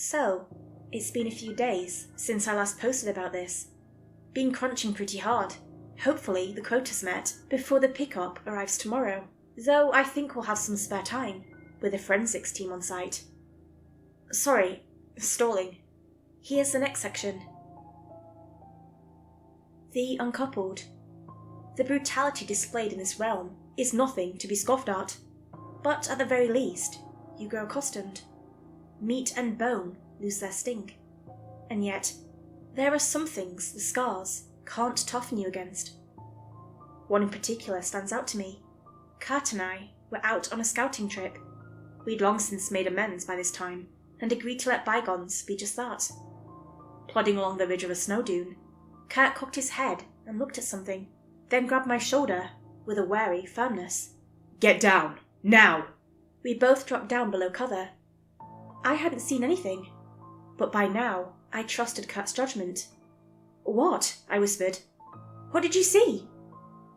So, it's been a few days since I last posted about this. Been crunching pretty hard. Hopefully the quota's met before the pickup arrives tomorrow, though I think we'll have some spare time, with a forensics team on site. Sorry, stalling. Here's the next section. The uncoupled. The brutality displayed in this realm is nothing to be scoffed at, but at the very least, you grow accustomed. Meat and bone lose their sting. And yet, there are some things the scars can't toughen you against. One in particular stands out to me. Kurt and I were out on a scouting trip. We'd long since made amends by this time, and agreed to let bygones be just that. Plodding along the ridge of a snow dune, Kurt cocked his head and looked at something, then grabbed my shoulder with a wary firmness. "Get down, now!" We both dropped down below cover. I hadn't seen anything, but by now I trusted Kurt's judgment. "What?" I whispered. "What did you see?"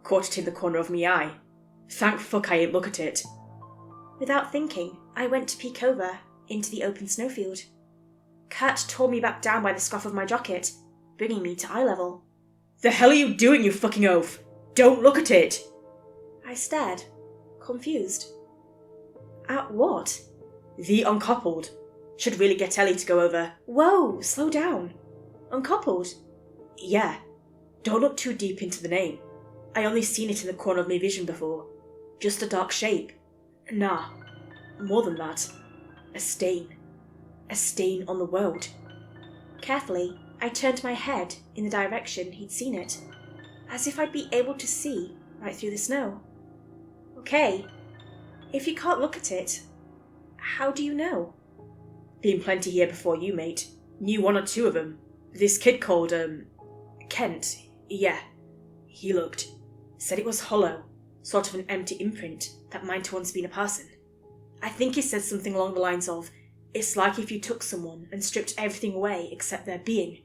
"Caught it in the corner of me eye. Thank fuck I ain't look at it." Without thinking, I went to peek over into the open snowfield. Kurt tore me back down by the scuff of my jacket, bringing me to eye level. "The hell are you doing, you fucking oaf? Don't look at it!" I stared, confused. At what? "The uncoupled. Should really get Ellie to go over." Whoa, slow down. Uncoupled? "Yeah. Don't look too deep into the name. I only seen it in the corner of my vision before. Just a dark shape. Nah, more than that. A stain. A stain on the world." Carefully, I turned my head in the direction he'd seen it, as if I'd be able to see right through the snow. Okay, if you can't look at it, how do you know? "Been plenty here before you, mate. Knew one or two of them. This kid called, Kent. Yeah. He looked. Said it was hollow. Sort of an empty imprint that might once been a person. I think he said something along the lines of, it's like if you took someone and stripped everything away except their being.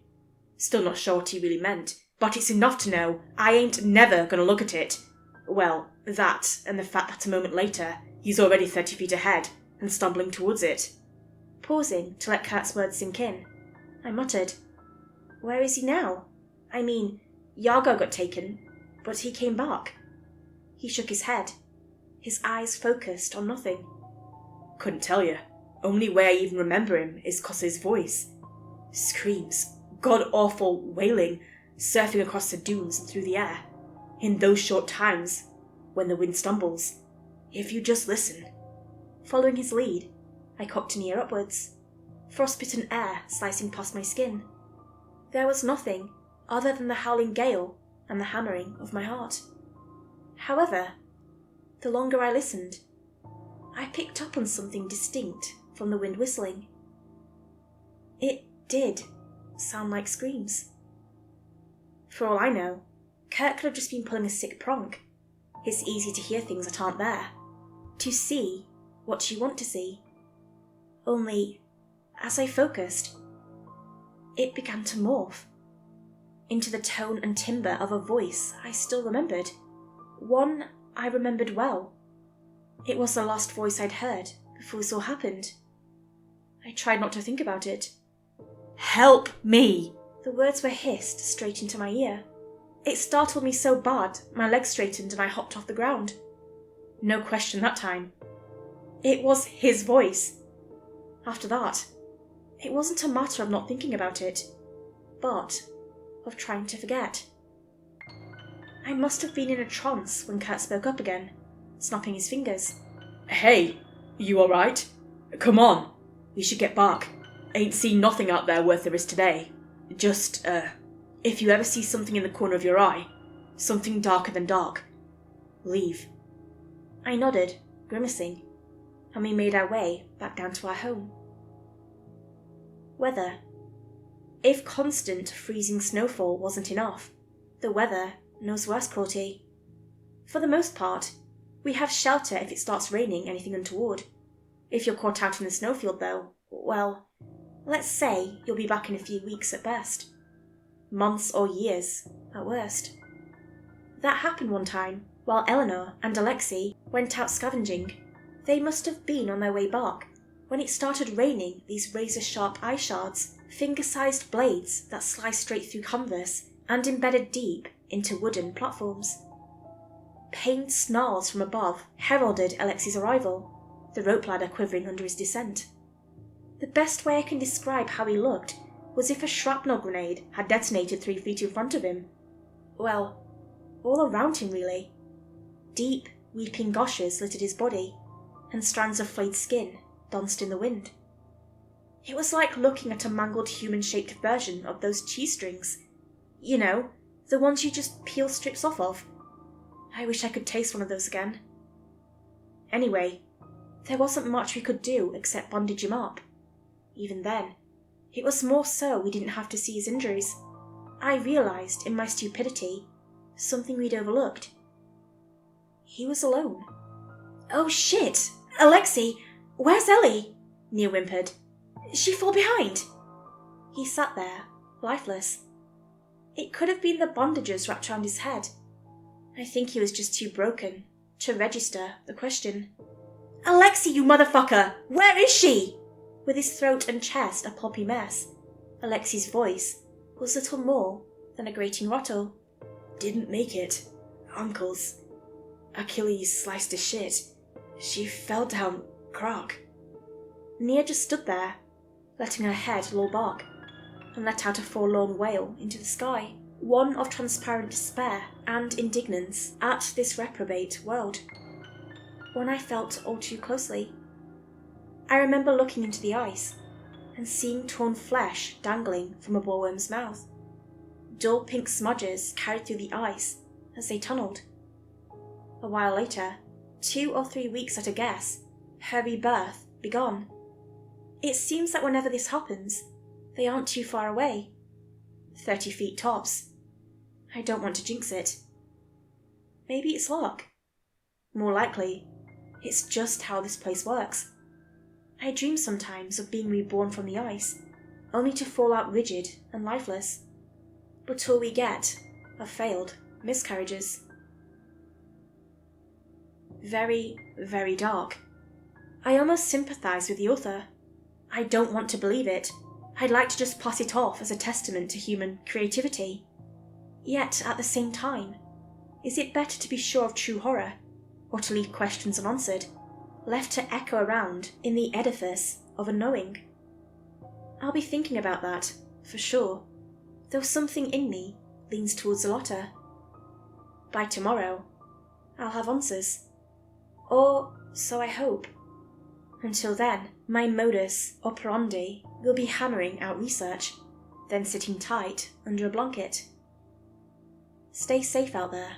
Still not sure what he really meant, but it's enough to know I ain't never gonna look at it. Well, that, and the fact that a moment later, he's already 30 feet ahead and stumbling towards it." Pausing to let Kurt's words sink in, I muttered, "Where is he now? I mean, Yargo got taken, but he came back." He shook his head, his eyes focused on nothing. "Couldn't tell you. Only way I even remember him is 'cause his voice. Screams, god-awful wailing, surfing across the dunes and through the air. In those short times, when the wind stumbles. If you just listen." Following his lead, I cocked an ear upwards, frostbitten air slicing past my skin. There was nothing other than the howling gale and the hammering of my heart. However, the longer I listened, I picked up on something distinct from the wind whistling. It did sound like screams. For all I know, Kurt could have just been pulling a sick prank. It's easy to hear things that aren't there, to see what you want to see. Only, as I focused, it began to morph into the tone and timbre of a voice I still remembered. One I remembered well. It was the last voice I'd heard before this all happened. I tried not to think about it. "Help me!" The words were hissed straight into my ear. It startled me so bad, my legs straightened and I hopped off the ground. No question that time. It was his voice. After that, it wasn't a matter of not thinking about it, but of trying to forget. I must have been in a trance when Kurt spoke up again, snapping his fingers. "Hey, you alright? Come on, we should get back. Ain't seen nothing out there worth there is today. Just, if you ever see something in the corner of your eye, something darker than dark, leave." I nodded, grimacing, and we made our way back down to our home. Weather. If constant freezing snowfall wasn't enough, the weather knows worse cruelty. For the most part, we have shelter if it starts raining anything untoward. If you're caught out in the snowfield though, well, let's say you'll be back in a few weeks at best. Months or years at worst. That happened one time while Eleanor and Alexei went out scavenging. They must have been on their way back when it started raining these razor-sharp eye shards, finger-sized blades that sliced straight through canvas and embedded deep into wooden platforms. Pained snarls from above heralded Alexei's arrival, the rope ladder quivering under his descent. The best way I can describe how he looked was if a shrapnel grenade had detonated 3 feet in front of him. Well, all around him really. Deep, weeping goshes littered his body, and strands of flayed skin danced in the wind. It was like looking at a mangled human-shaped version of those cheese strings. You know, the ones you just peel strips off of. I wish I could taste one of those again. Anyway, there wasn't much we could do except bandage him up. Even then, it was more so we didn't have to see his injuries. I realised, in my stupidity, something we'd overlooked. He was alone. "Oh shit! Alexei! Where's Ellie?" Nia whimpered. "She fall behind?" He sat there, lifeless. It could have been the bandages wrapped around his head. I think he was just too broken to register the question. "Alexei, you motherfucker! Where is she?" With his throat and chest a pulpy mess, Alexei's voice was little more than a grating rattle. "Didn't make it. Uncle's. Achilles sliced to shit. She fell down, crack." Nia just stood there, letting her head loll back, and let out a forlorn wail into the sky, one of transparent despair and indignance at this reprobate world. One I felt all too closely. I remember looking into the ice and seeing torn flesh dangling from a bollworm's mouth. Dull pink smudges carried through the ice as they tunneled. A while later, 2 or 3 weeks at a guess, her rebirth begun. It seems that whenever this happens, they aren't too far away. 30 feet tops. I don't want to jinx it. Maybe it's luck. More likely, it's just how this place works. I dream sometimes of being reborn from the ice, only to fall out rigid and lifeless. But all we get are failed miscarriages. Very, very dark. I almost sympathise with the author. I don't want to believe it. I'd like to just pass it off as a testament to human creativity. Yet, at the same time, is it better to be sure of true horror, or to leave questions unanswered, left to echo around in the edifice of unknowing? I'll be thinking about that, for sure, though something in me leans towards the latter. By tomorrow, I'll have answers. Or so I hope. Until then, my modus operandi will be hammering out research, then sitting tight under a blanket. Stay safe out there.